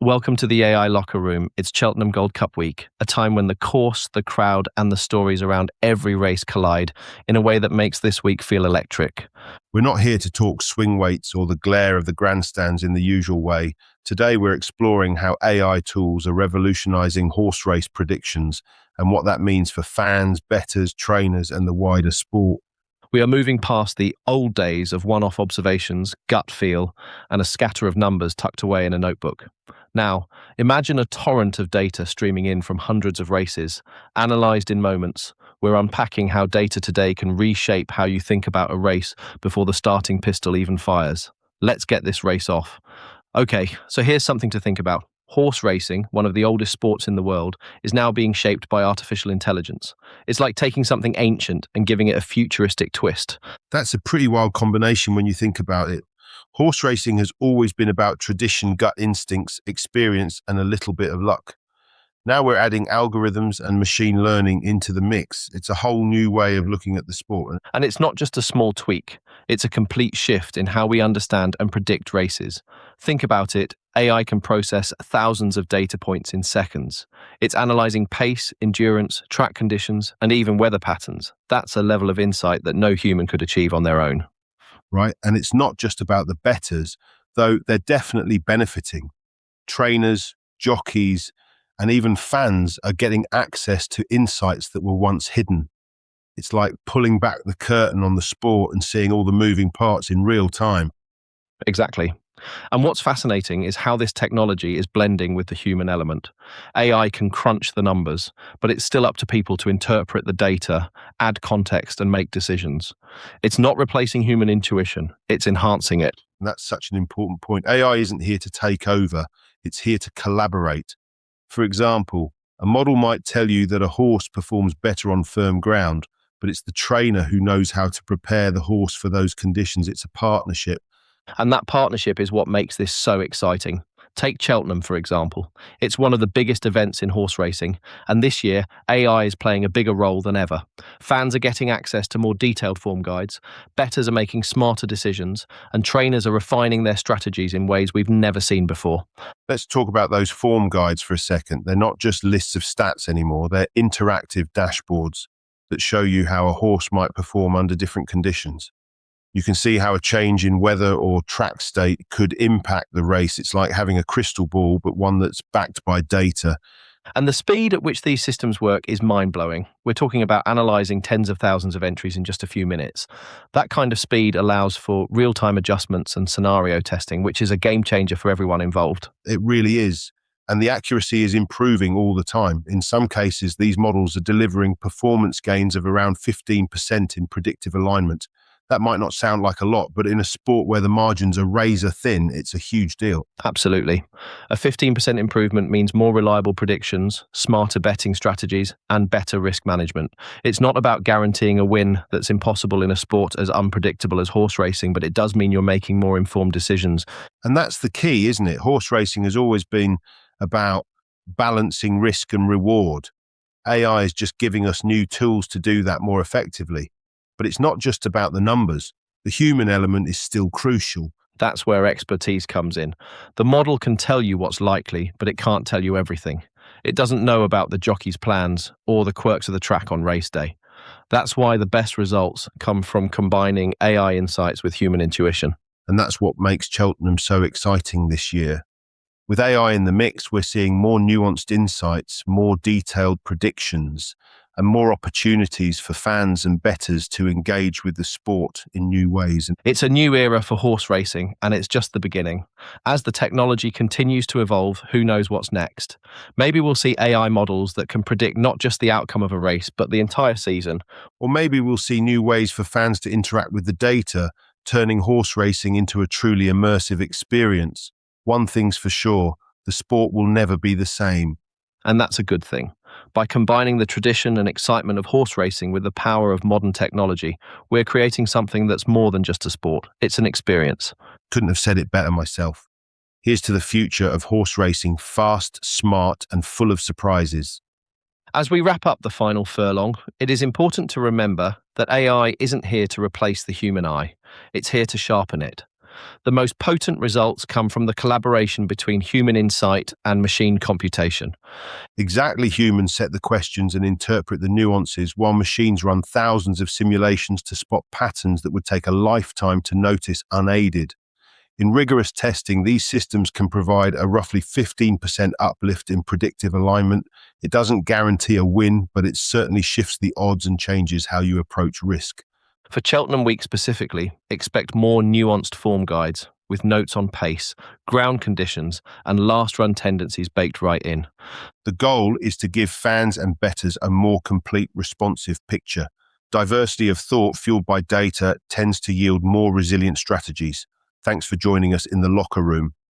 Welcome to the AI locker room. It's Cheltenham Gold Cup week, a time when the course, the crowd, and the stories around every race collide in a way that makes this week feel electric. We're not here to talk swing weights or the glare of the grandstands in the usual way. Today we're exploring how AI tools are revolutionizing horse race predictions and what that means for fans, bettors, trainers, and the wider sport. We are moving past the old days of one-off observations, gut feel, and a scatter of numbers tucked away in a notebook. Now, imagine a torrent of data streaming in from hundreds of races, analysed in moments. We're unpacking how data today can reshape how you think about a race before the starting pistol even fires. Let's get this race off. Okay, so here's something to think about. Horse racing, one of the oldest sports in the world, is now being shaped by artificial intelligence. It's like taking something ancient and giving it a futuristic twist. That's a pretty wild combination when you think about it. Horse racing has always been about tradition, gut instincts, experience, and a little bit of luck. Now we're adding algorithms and machine learning into the mix. It's a whole new way of looking at the sport. And it's not just a small tweak. It's a complete shift in how we understand and predict races. Think about it. AI can process thousands of data points in seconds. It's analyzing pace, endurance, track conditions, and even weather patterns. That's a level of insight that no human could achieve on their own. Right? And it's not just about the bettors, though they're definitely benefiting. Trainers, jockeys, and even fans are getting access to insights that were once hidden. It's like pulling back the curtain on the sport and seeing all the moving parts in real time. Exactly. And what's fascinating is how this technology is blending with the human element. AI can crunch the numbers, but it's still up to people to interpret the data, add context, and make decisions. It's not replacing human intuition, it's enhancing it. And that's such an important point. AI isn't here to take over, it's here to collaborate. For example, a model might tell you that a horse performs better on firm ground, but it's the trainer who knows how to prepare the horse for those conditions. It's a partnership. And that partnership is what makes this so exciting. Take Cheltenham, for example. It's one of the biggest events in horse racing, and this year, AI is playing a bigger role than ever. Fans are getting access to more detailed form guides, bettors are making smarter decisions, and trainers are refining their strategies in ways we've never seen before. Let's talk about those form guides for a second. They're not just lists of stats anymore, they're interactive dashboards that show you how a horse might perform under different conditions. You can see how a change in weather or track state could impact the race. It's like having a crystal ball, but one that's backed by data. And the speed at which these systems work is mind-blowing. We're talking about analysing tens of thousands of entries in just a few minutes. That kind of speed allows for real-time adjustments and scenario testing, which is a game changer for everyone involved. It really is. And the accuracy is improving all the time. In some cases, these models are delivering performance gains of around 15% in predictive alignment. That might not sound like a lot, but in a sport where the margins are razor thin, it's a huge deal. Absolutely. A 15% improvement means more reliable predictions, smarter betting strategies, and better risk management. It's not about guaranteeing a win that's impossible in a sport as unpredictable as horse racing, but it does mean you're making more informed decisions. And that's the key, isn't it? Horse racing has always been about balancing risk and reward. AI is just giving us new tools to do that more effectively. But it's not just about the numbers. The human element is still crucial. That's where expertise comes in. The model can tell you what's likely, but it can't tell you everything. It doesn't know about the jockey's plans or the quirks of the track on race day. That's why the best results come from combining AI insights with human intuition. And that's what makes Cheltenham so exciting this year. With AI in the mix, we're seeing more nuanced insights, more detailed predictions, and more opportunities for fans and bettors to engage with the sport in new ways. It's a new era for horse racing, and it's just the beginning. As the technology continues to evolve, who knows what's next? Maybe we'll see AI models that can predict not just the outcome of a race, but the entire season. Or maybe we'll see new ways for fans to interact with the data, turning horse racing into a truly immersive experience. One thing's for sure, the sport will never be the same. And that's a good thing. By combining the tradition and excitement of horse racing with the power of modern technology, we're creating something that's more than just a sport. It's an experience. Couldn't have said it better myself. Here's to the future of horse racing, fast, smart, and full of surprises. As we wrap up the final furlong, it is important to remember that AI isn't here to replace the human eye. It's here to sharpen it. The most potent results come from the collaboration between human insight and machine computation. Exactly, humans set the questions and interpret the nuances, while machines run thousands of simulations to spot patterns that would take a lifetime to notice unaided. In rigorous testing, these systems can provide a roughly 15% uplift in predictive alignment. It doesn't guarantee a win, but it certainly shifts the odds and changes how you approach risk. For Cheltenham Week specifically, expect more nuanced form guides with notes on pace, ground conditions, and last run tendencies baked right in. The goal is to give fans and bettors a more complete, responsive picture. Diversity of thought fueled by data tends to yield more resilient strategies. Thanks for joining us in the locker room.